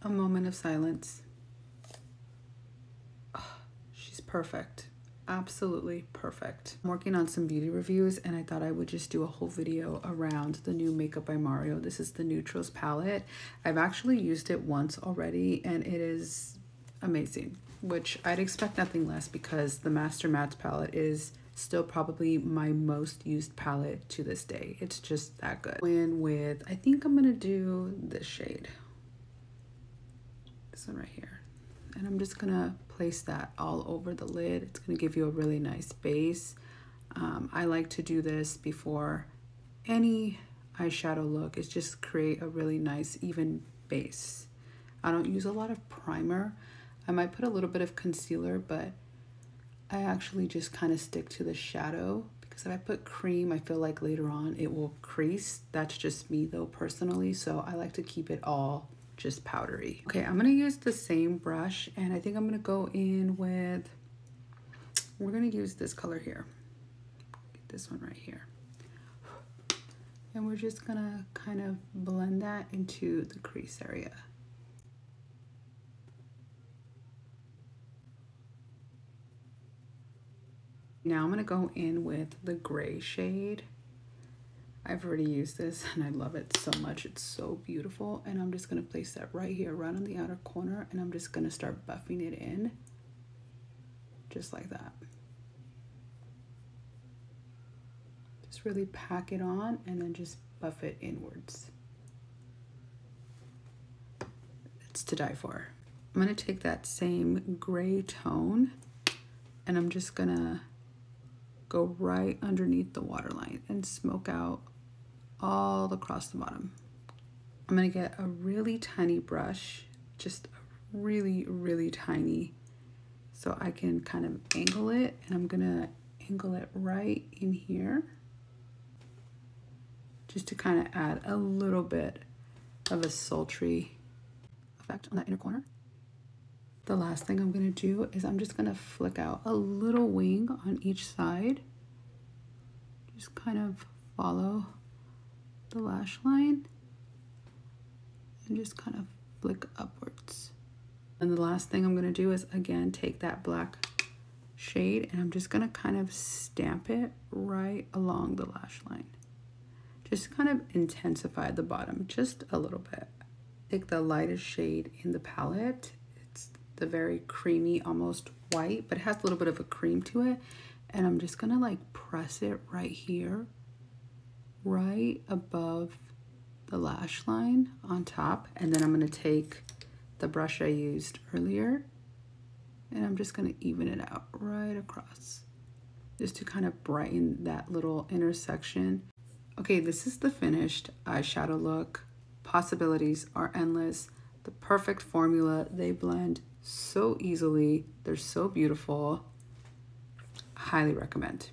a moment of silence. Oh, she's perfect. Absolutely perfect. I'm working on some beauty reviews and I thought I would just do a whole video around the new Makeup by Mario. This is the Neutrals palette. I've actually used it once already and it is amazing, which I'd expect nothing less because the Master Mattes palette is still probably my most used palette to this day. It's just that good. Win with, I think I'm gonna do this shade. This one right here. And I'm just gonna place that all over the lid. It's gonna give you a really nice base. I like to do this before any eyeshadow look. It's just create a really nice even base. I don't use a lot of primer. I might put a little bit of concealer, but I actually just kind of stick to the shadow because if I put cream, I feel like later on it will crease. That's just me though personally, so I like to keep it all just powdery. Okay, I'm gonna use the same brush and I think I'm gonna go in with, we're gonna use this color here. This one right here. And we're just gonna kind of blend that into the crease area. Now I'm gonna go in with the gray shade. I've already used this and I love it so much. It's so beautiful. And I'm just gonna place that right here, right on the outer corner. And I'm just gonna start buffing it in, just like that. Just really pack it on and then just buff it inwards. It's to die for. I'm gonna take that same gray tone and I'm just gonna go right underneath the waterline and smoke out all across the bottom. I'm gonna get a really tiny brush, just really, really tiny, so I can kind of angle it, and I'm gonna angle it right in here, just to kind of add a little bit of a sultry effect on that inner corner. The last thing I'm gonna do is I'm just gonna flick out a little wing on each side. Just kind of follow the lash line and just kind of flick upwards. And the last thing I'm gonna do is again take that black shade and I'm just gonna kind of stamp it right along the lash line. Just kind of intensify the bottom just a little bit. Take the lightest shade in the palette. It's the very creamy, almost white, but it has a little bit of a cream to it. And I'm just gonna like press it right here, right above the lash line on top. And then I'm gonna take the brush I used earlier and I'm just gonna even it out right across, just to kind of brighten that little intersection. Okay, this is the finished eyeshadow look. Possibilities are endless. The perfect formula. They blend so easily. They're so beautiful. Highly recommend.